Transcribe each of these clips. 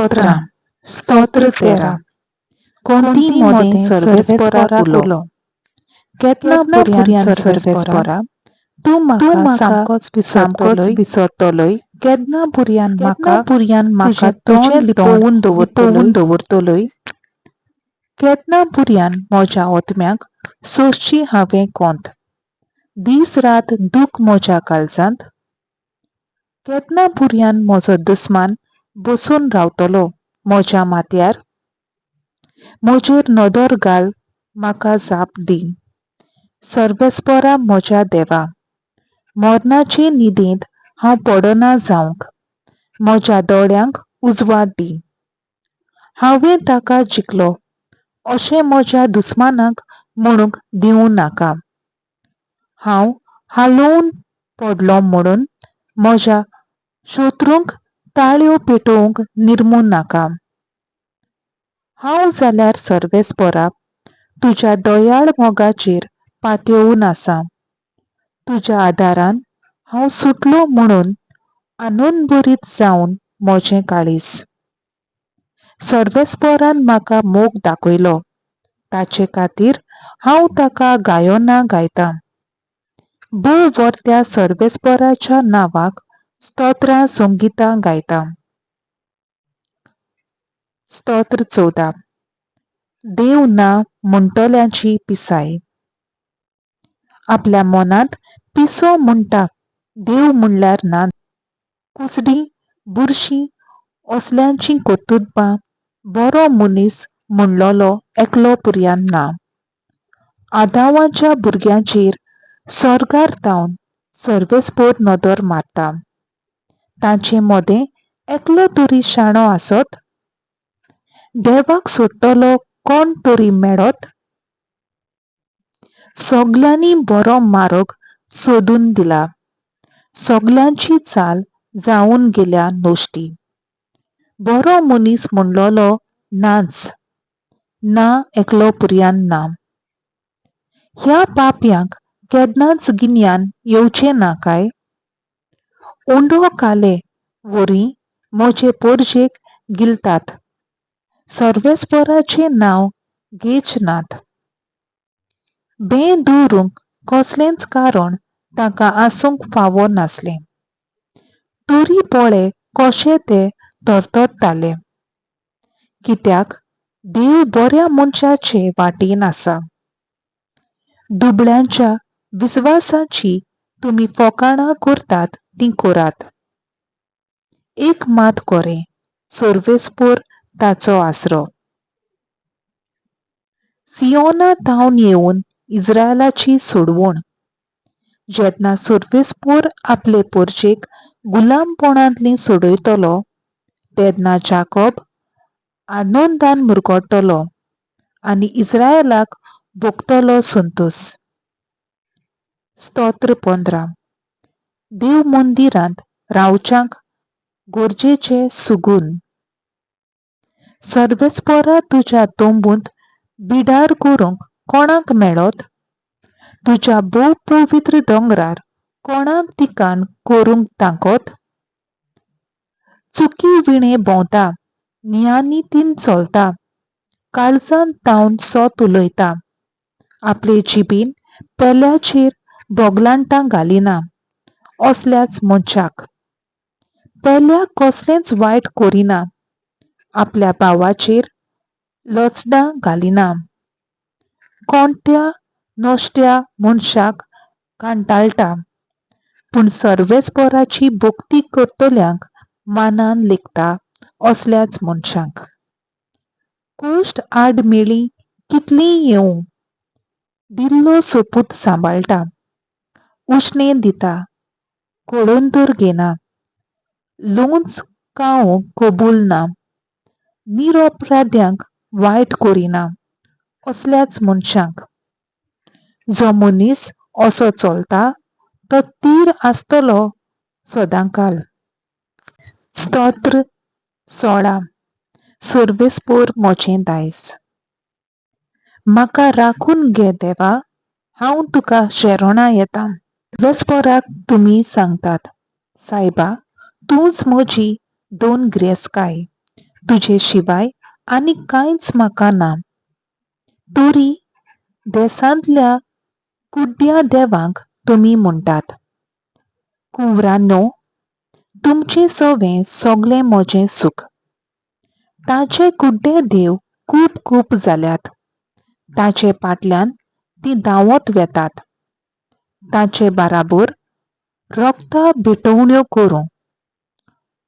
स्तोत्रां स्तोत्र 13 कोणती मोदें सर्वेस्परा उलो केतना पुर्यान सर्वेस्परा तूं म्हाका सामकोच विसरतलोय केतना पुर्यान म्हाका तुजें लिपोवन दवरतलोय केतना पुर्यान म्हज्या ओतम्याक सोंसची हांवें कोंत दीस रात दूख म्हज्या काळजांत केतना पुर्यान म्हजो दुस्मान बसून रावतलो म्हज्या माथ्यार म्हजेर नदर घाल म्हाका जाप दी सर्वेस्परा म्हज्या देवा मरणाचे निदेंत हांव पडना जावंक म्हज्या दोळ्यांक उजवाड दी हांवें ताका जिखलो अशें म्हज्या दुस्मानाक म्हणूंक दिवं नाका हांव हालोवन पडलो म्हणून म्हज्या शत्रूंक ताळयो पेटोवंक निर्मूं नाका हांव जाल्यार सर्वेस्परा तुज्या दयाळ मोगाचेर पातयेवन आसा तुज्या आदारान हांव सुटलो म्हणून आनंदभरीत जावन म्हजें काळीज सर्वेस्परान म्हाका मोग दाखयलो ताचे खातीर हांव ताका गायोनां गायतां भोव वर्त्या सर्वेस्पराच्या नांवाक स्तोत्रां संगितां गायतां स्तोत्र 14 देव ना म्हणटल्यांची पिसाय आपल्या मनांत पिसो म्हणटा देव म्हणल्यार ना कुसडी बुरशी असल्यांची कोतुरपां बरो मनीस म्हणलोलो एकलो पुर्यान ना आदावाच्या भुरग्यांचेर सर्गार तावन सर्वेस्पर नदर मारता तांचे मोदें एकलो तरी शाणो आसत देवाक सोडटलो कोण तरी मेळत सगल्यांनी बरो मार्ग सोदून दिला सगल्यांची चाल जावन गेल्या नोश्टी बरो मनीस म्हणलोलो नाच ना एकलो पुर्यान ना ह्या पापयांक केन्नाच गिन्यान येवचें ना काय ओंडो काले वरी म्हजे पोरजेक गिलतात सर्वेस्पराचें नांव घेच नात बें दवरूंक कसलेंच कारण ताका आसूंक फावो नासलें तरी पळय कशें ते तरतरताले कित्याक देव बऱ्या मनशाचे वाटेन आसा दुबळ्यांच्या विस्वासाची तुमी फकाणां करतात ती करात एक मात कोरें सर्वेस्पर ताचो आसरो सियोना थावन येवन इस्रायलाची सोडवण जेन्ना सर्वेस्पर आपले पोरचेक गुलामपणांतली सोडयतलो तेन्ना जाकोब आनंदान मुरगोडटलो आनी इस्रायलाक भोगतलो संतोस स्तोत्र 15 देव मंदिरांत रावच्यांक गरजेचे सुगून सर्वेस्परा तुज्या तोंबूंत बिडार करूंक कोणाक मेळत तुज्या भोव पवित्र दोंगरार कोणाक तिकान करूंक तांकत चुकी विणे भोंवता नियानितीन चलता काळजान तावन सोत उलयता आपले जिबीन पेल्याचेर बोगलांटां घालिना असल्याच मनशाक पेल्याक कसलेंच वायट करिना आपल्या भावाचेर लचडां घालिना कोणत्या नोश्ट्या मनशाक कांटाळटा पूण सर्वेस्पराची भक्ती करतल्यांक मानान लेखता असल्याच मनशांक कोश्ट आडमेळी कितलीं येवं दिल्लो सोपूत सांबाळटा उश्णें दिता कोडोंदर घेना लोन्स खावंक कबूल ना निरपराध्यांक वायट करिना असल्याच मनशांक जो मनीस असो चलता तो तीर आसतलो सदांकाल स्तोत्र 16 सर्वेस्पर मोचें दायज म्हाका राखून घे देवा हांव तुका शेरोणा येता सर्वेस्पराक तुमी सांगतात सायबा तूंच म्हजी दोन गिरेस्तकाय तुजे शिवाय आनी कांयच म्हाका ना. तरी देसांतल्या कुड्ड्या देवांक तुमी म्हणटात. कुंवरांनो, तुमचे सोवें सोगलें म्हजें सूख. ताचे कुड्डे देव खूब खूब जाल्यात. ताचे फाटल्यान ती धांवत वेतात. ताचे बाराबर रोगता भेटवण्यो करूं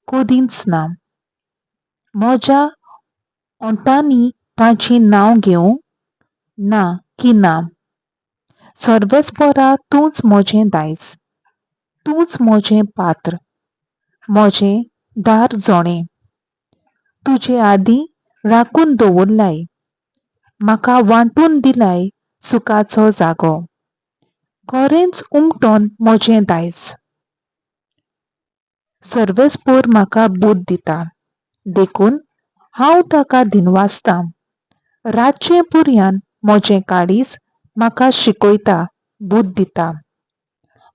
कोदींच ना. म्हज्या ओंटांनी ताचें नांव घेवं ना की ना. सर्वेस्परा तूंच म्हजें दायज, तूंच म्हजें पात्र, म्हजें दार जोणें. तुजे आदीं राखून दवरलाय, म्हाका वांटून दिलाय सुखाचो जागो. खरेंच उमटोन म्हजें दायज. सर्वेस्पर म्हाका बूद दिता, देखून हांव ताका दिनवासतां. रातचे पुर्यान म्हजें काळीज म्हाका शिकयता, बूद दिता.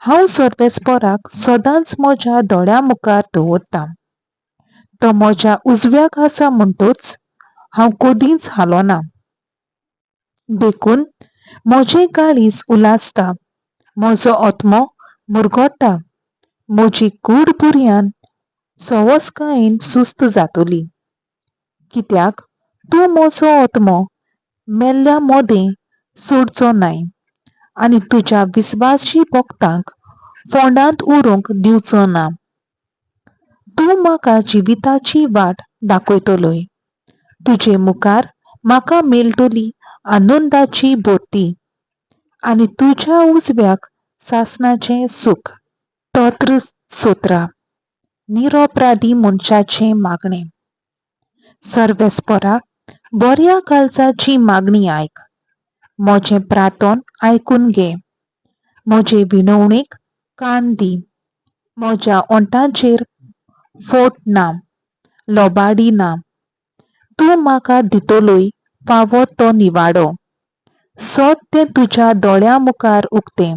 हांव सर्वेस्पराक सदांच म्हज्या दोळ्या मुखार दवरतां. तो म्हज्या उजव्याक आसा म्हणटूच हांव कोदींच हालोना. देखून म्हजें काळीज उलासता, म्हजो ओतमो मुरगोडटा. म्हजी कूड पुर्यान सवस्कायेन सुस्त जातली. कित्याक तूं म्हजो ओतमो मेल्ल्या मोदें सोडचो नाय आनी तुज्या विस्वासी भक्तांक फोंडांत उरूंक दिवचो ना. तूं म्हाका जिविताची वाट दाखयतलोय. तुजे मुखार म्हाका मेळटली आनंदाची भोर्ती आनी तुज्या उजव्याक सासणाचें सूख. स्तोत्र स्तोत्रा. निरपराधी मनशाचें मागणें. सर्वेस्परा, बऱ्या काळजाची मागणी आयक. म्हजें प्रार्थन आयकून घे. म्हजे विनवणेक कान दी. म्हज्या ओंटांचेर फोट ना, लोबाडी ना. तूं म्हाका दितलोय फावो तो निवाडो. सोद तें तुज्या दोळ्या मुखार उक्तें.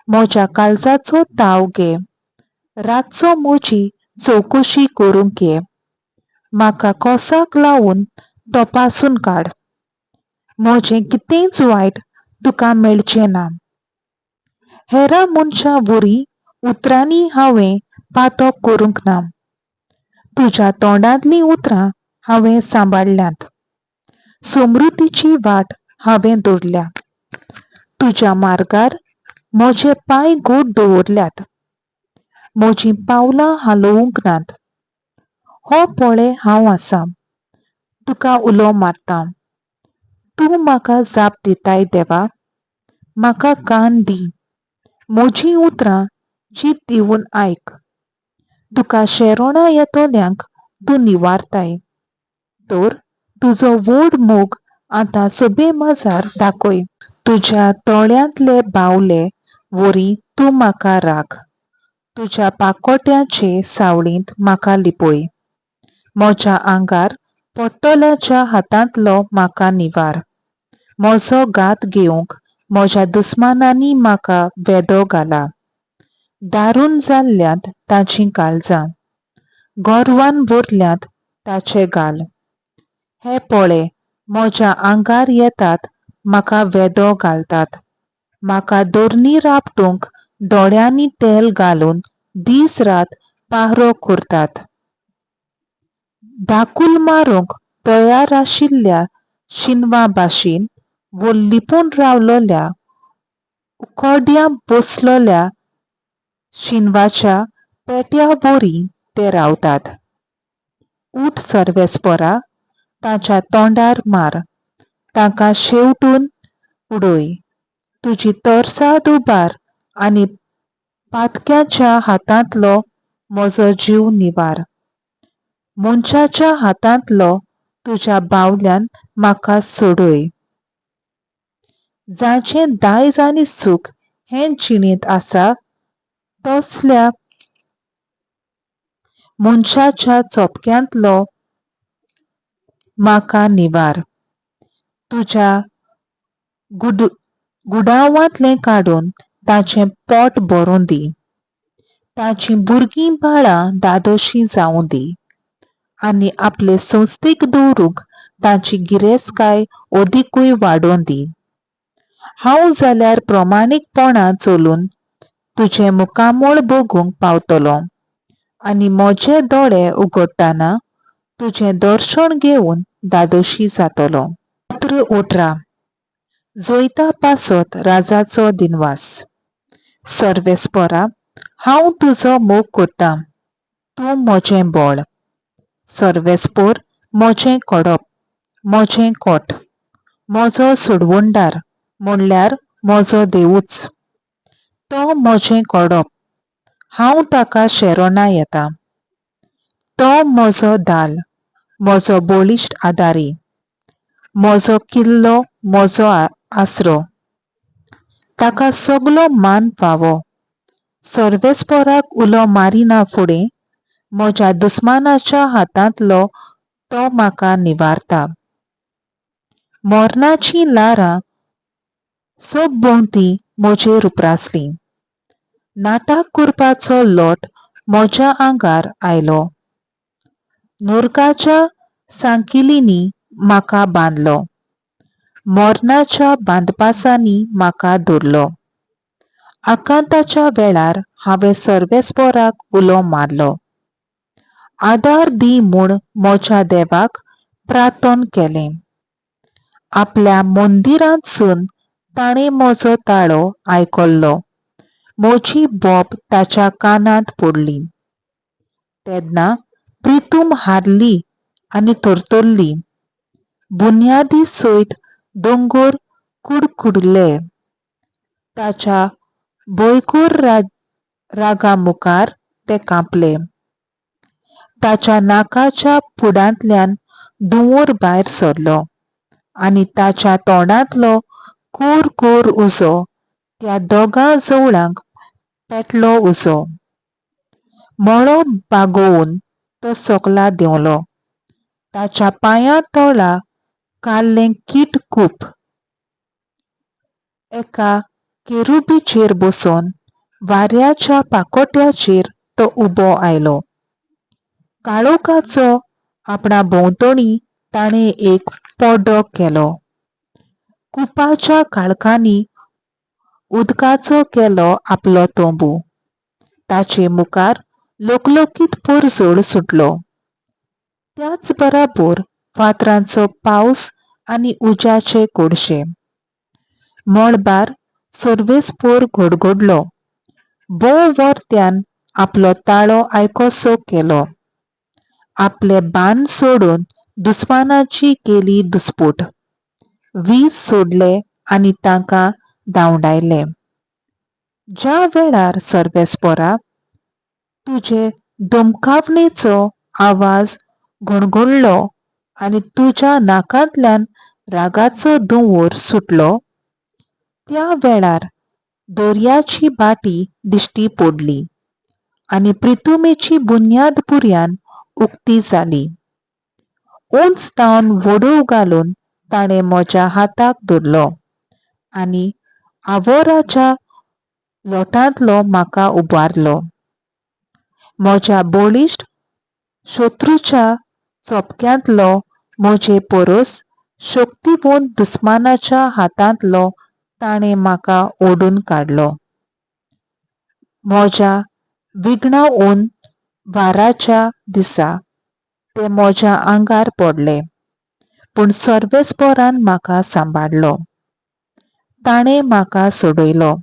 म्हज्या काळजाचो ताव घे. रातचो म्हजी चवकशी करूंक घे. म्हाका कोसाक लावून तपासून काड. म्हजें कितेंच वायट तुका मेळचें ना. हेरा मनशां वरी उतरांनी हांवें पातो करूंक ना. तुज्या तोंडांतलीं उतरां हांवें सांबाळ्ळ्यांत. समृद्धीची वाट हांवें दवरल्या. तुज्या मार्गार म्हजे पांय घोट दवरल्यात. म्हजीं पावलां हालोवंक नात. हो पळय हांव आसां, तुका उलो मारतां. तूं म्हाका जाप दिताय देवा. म्हाका कान दी. म्हजीं उतरां चीत दिवून आयक. तुका शेरोणा येतोल्यांक तूं निवारताय. तर तुजो व्हड मोग आतां सोबे मजार दाखय. तुज्या दोळ्यांतले बावले वरी तूं म्हाका राख. तुज्या पाकोट्याचे सावळींत म्हाका लिपय. म्हज्या आंगार पडटल्याच्या हातांतलो म्हाका निवार. म्हजो घात घेवंक म्हज्या दुस्मानांनी म्हाका वेदो घाला. दारून जाल्ल्यांत ताचीं काळजां, गोरवान भरल्यांत ताचे गाल. हे पळय म्हज्या आंगार येतात, म्हाका वेदो घालतात. म्हाका दोरनी रापटूंक दोळ्यांनी तेल घालून दीस रात पाहरो करतात. धाकूल मारूंक तयार आशिल्ल्या शिनवां भाशीन वो लिपून रावलोल्या उकोड्यां बसलोल्या शिनवाच्या पेट्या वरी ते रावतात. उठ सर्वेस्परा, ताच्या तोंडार मार. ताका शेवटून उडय. तुजी तरसाद उबार आनी पातक्याच्या हातांतलो म्हजो जीव निवार. मनशाच्या हातांतलो तुज्या बावल्यान म्हाका सोडय. जाचें दायज आनी सूख हे जिणेंत आसा, तसल्या मनशाच्या चोपक्यांतलो म्हाका निवार. तुज्या गुडावांतलें काडून ताचें पोट भरूं दी. ताचीं भुरगीं बाळां दादोशीं जावं दी. आनी आपले संस्थेक दवरूंक तांची गिरेस्तकाय ओदिकूय वाडोवन दी. हांव जाल्यार प्रमाणीकपणां चलून तुजें मुखामोळ बगूंक पावतलों आनी म्हजे दोळे उगडटाना तुजें दर्शन घेवन दादोशी जातलों. पत्र 18. जोयता पासत राजाचो दिनवास. सर्वेस्परा, हांव तुजो मोग करतां. तूं म्हजें बळ. सर्वेस्पोर म्हजें कडप, म्हजें कोट, म्हजो सुडवणदार म्हणल्यार म्हजो देवूच. तो म्हजें कडप, हांव ताका शेरोना येतां. तो म्हजो दाल, म्हजो बळिश्ट आदारी, म्हजो किल्लो, म्हजो आसरो. ताका सगलो मान फावो. सर्वेस्पराक उलो मारिना फुडें म्हज्या दुस्मानाच्या हातांतलो तो म्हाका निवारता. मोरनाची लारां सोबभोंवती म्हजेर उप्रासलीं. नाटक करपाचो लोट म्हज्या आंगार आयलो. नरकाच्या सांकिलींनी म्हाका बांदलो. मोरनाच्या बांदपासांनी म्हाका धरलो. आकांताच्या वेळार हांवें सर्वेस्पराक उलो मारलो. आदार दी म्हूण म्हज्या देवाक प्रार्थन केलें. आपल्या मंदिरांतसून ताणें म्हजो ताळो आयकल्लो. म्हजी बोब ताच्या कानांत पडली. तेन्ना प्रितूम हारली आनी थरथरली. बुन्यादी सयत दोंगर कुडकुडले. ताच्या भयंकर रागा मुखार ते कांपले. ताच्या नाकाच्या फुडांतल्यान धुंवर भायर सरलो आनी ताच्या तोंडांतलो कोर कोर उजो त्या दोगां जवळांक पेटलो उजो. मळो बागोवन तो सकला देंवलो. ताच्या पांयां तळा काल्लें कीट खूब. एका केरुबीचेर बसून वाऱ्याच्या पाकोट्याचेर तो उबो आयलो. काळोखाचो आपणा भोंवतणी ताणें एक पड्डो केलो. कुपाच्या काळखांनी उदकाचो केलो आपलो तोंबू. ताचे मुखार लोकलोकीत परजोड सुटलो. त्याच बराबर फातरांचो पावस आनी उज्याचे कोडशे. मळबार सर्वेस्पोर गडगडलो. भोव वर्त्यान आपलो ताळो आयकोसो केलो. आपले बान सोडून दुस्मानाची केली दुसपूट. वीज सोडले आनी तांकां धांवडायले. ज्या वेळार सर्वेस्पोरा तुजे धमकावणेचो आवाज घणघणलो आनी तुज्या नाकांतल्यान रागाचो धुंवर सुटलो, त्या वेळार दर्याची बाटी दिश्टी पडली आनी प्रितुमेची बुन्याद पुर्यान उक्ती जाली. उंच जावन वडोव घालून ताणें म्हज्या हाताक धरलो आनी आवाराच्या लोटांतलो म्हाका उबारलो. म्हज्या बळिश्ट शत्रूच्या चोपक्यांतलो म्हजे परस शक्तिवंत दुस्मानाच्या हातांतलो ताणें म्हाका ओडून काडलो. म्हज्या विघ्नावून वाराच्या दिसा ते म्हज्या आंगार पडले, पूण सर्वेस्पोरान म्हाका सांबाळलो. ताणें म्हाका सोडयलो,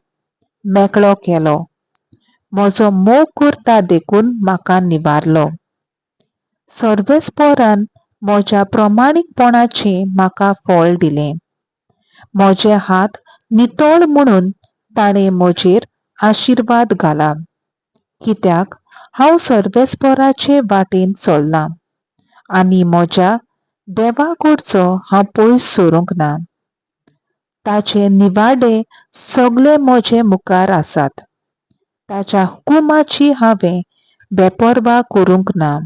मेकळो केलो. म्हजो मोग करता देखून म्हाका निवारलो. सर्वेस्पोरान म्हज्या प्रमाणीकपणाचें म्हाका फळ दिलें. म्हजे हात नितळ म्हणून ताणें म्हजेर आशिर्वाद घाला. कित्याक हांव सर्वेस्पोराचे वाटेन चलना आनी म्हज्या देवा कडचो हांव पयस सरूंक ना. ताचे निवाडे सगळे म्हजे मुखार आसात. ताच्या हुकुमाची हांवें बेपरवा करूंक ना.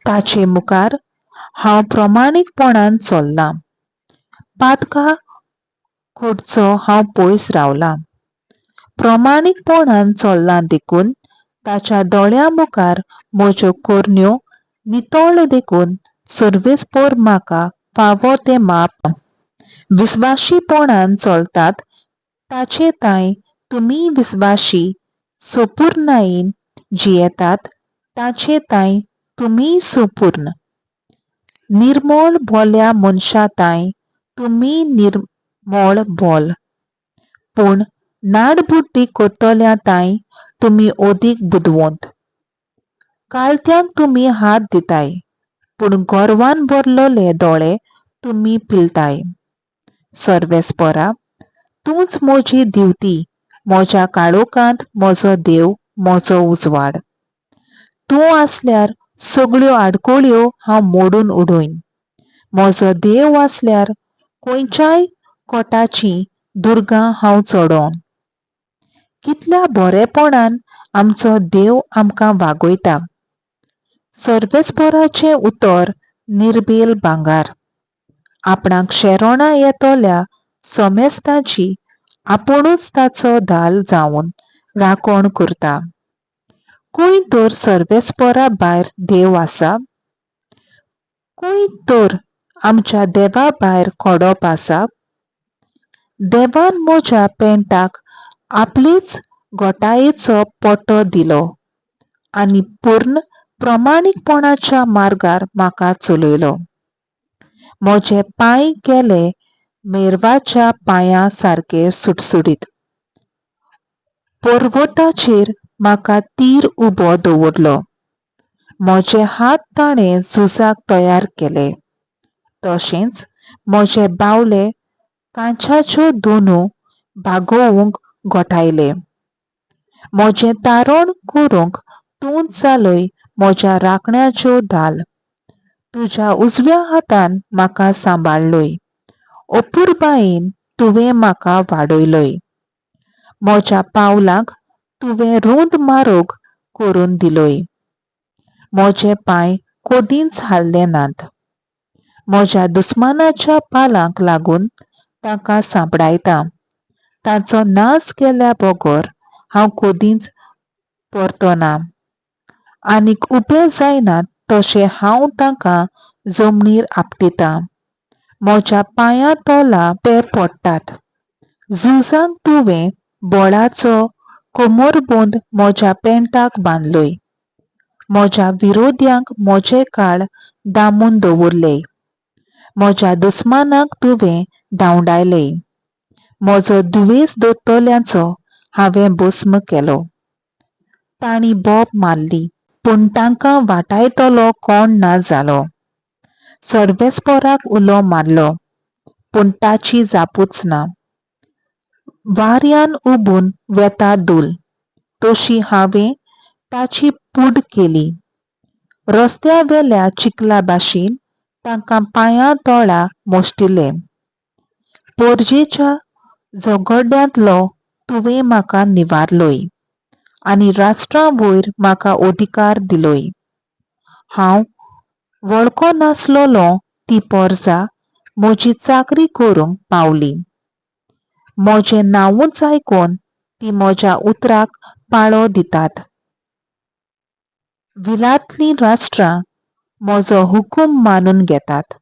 ताचे मुखार हांव प्रमाणीकपणान चललां. पातका कडचो हांव पयस रावलां. प्रमाणीकपणान चललां देखून ताच्या दोळ्या मुखार म्हज्यो कोरण्यो नितळ देखून सर्वेस्पोर म्हाका फावो तें माप विस्वाशीपणान चलतात ताचे तांय तुमी विस्वाशी सोपूर्णायेन जियेतात ताचे तांय तुमी सोपूर्ण निर्मळ भोल्या मनशा तांय तुमी निर्मळ भोल पूण नाडबुड्डी करतल्या तांय तुमी ओदीक बुदवंत कालत्यांक तुमी हात दिताय पूण गोरवान भरलोले दोळे तुमी पिलताय सर्वेस्परा तूंच म्हजी दिवती म्हज्या काळोखांत म्हजो देव म्हजो उजवाड तूं आसल्यार सगळ्यो आडकोळ्यो हांव मोडून उडोयन म्हजो देव आसल्यार खंयच्याय कोटाची दुर्गां हांव चडोवन कितल्या बरेपणान आमचो देव आमकां वागयता सर्वेस्पराचें उतर निर्बेल भांगार आपणाक शेरोणां येतोल्या सोमेस्ताची आपुणूच ताचो धाल जावन राखण करता खंय तर सर्वेस्परा भायर देव आसा खंय तर आमच्या देवा भायर खोडप आसा देवान म्हज्या पेंटाक आपलीच घोटायेचो पोटो दिलो आनी पूर्ण प्रमाणीकपणाच्या मार्गार म्हाका चलयलो म्हजे पांय गेले मेरवाच्या पांया सारके सुटसुटीत पर्वताचेर म्हाका तीर उबो दवरलो म्हजे हात ताणें झुजाक तयार केले तशेंच म्हजे बावले कांचाच्यो दोनू भागोवंक गोठायले म्हजें तारण करूंक तूंच जालोय म्हज्या राखण्याच्यो धाल तुज्या उजव्या हातान म्हाका सांबाळलोय अपुरबायेन तुवें म्हाका वाडयलोय म्हज्या पावलांक तुवें रुंद मार्ग करून दिलोय म्हजे पांय कदींच हाल्ले नात म्हज्या दुस्मानाच्या पालांक लागून ताका सांपडायता ताचो नाश केल्या बगर हांव कदींच परतो ना आनीक उबे जायनात तशें हांव तांकां जमनीर आपटितां म्हज्या पांयां तोला पे पडटात झुजाक तुवें बळाचो कोमरबंद म्हज्या पेंटाक बांदलोय म्हज्या विरोध्यांक म्हजे काळ दामून दवरले म्हज्या दुस्मानाक तुवें धांवडायले म्हजो दुयेंस दोत्तोल्यांचो हांवें भस्म केलो तांणी बोब मारली पूण तांकां वाटायतलो कोण ना जालो सर्वेस्पराक उलो मारलो पूण ताची जापूच ना वाऱ्यान उबून वेता दूल तशी हांवें ताची पूड केली रस्त्या वेल्या चिकला भाशेन तांकां पांयां तोळा मोश्टिले पोरजेच्या झगड्यांतलो तुवें म्हाका निवारलोय आनी राष्ट्रां वयर म्हाका अधिकार दिलोय हांव वळखो नासलोलो ती पोरजां म्हजी चाकरी करूंक पावली म्हजें नांवूच आयकून ती म्हज्या उतराक पाळो दितात विलांतलीं राष्ट्रां म्हजो हुकूम मानून घेतात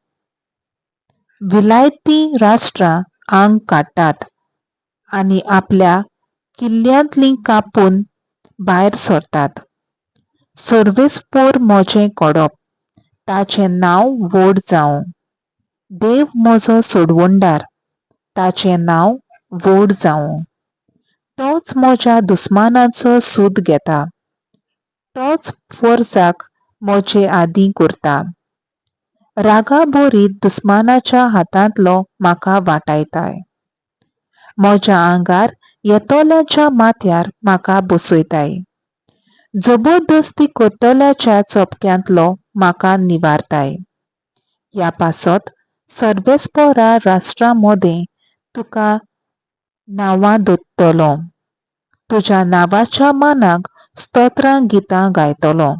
विलायती राष्ट्रां आंग काडटात आनी आपल्या किल्ल्यांतलीं कापून भायर सरतात सर्वेस्पोर म्हजें कोडप ताचें नांव व्हड जावं देव म्हजो सोडवंडार ताचें नांव व्हड जावं तोच म्हज्या दुस्मानाचो सूद घेता तोच फर्जाक म्हजे आदीं करता रागा बोरीत दुस्मानाच्या हातांतलो म्हाका वाटायताय म्हज्या आंगार येतोल्याच्या माथ्यार म्हाका बसयताय जबरदस्ती करतल्याच्या चपक्यांतलो म्हाका निवारताय ह्या पासत सर्वेस्परा राष्ट्रां मदें तुका नांवां दोत्तलो तुज्या नांवाच्या मानाक स्तोत्रां गितां गायतलो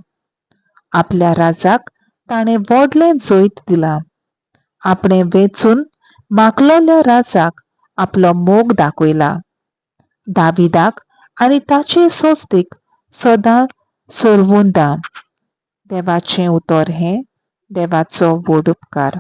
आपल्या राजाक ताणें व्हडलें जैत दिलां आपणें वेचून मागलोल्या राजाक आपलो मोग दाखयला दाविदाक आनी ताचे सोस्तीक सदां सोडवून दा. देवाचें उतर हें देवाचो व्हड उपकार.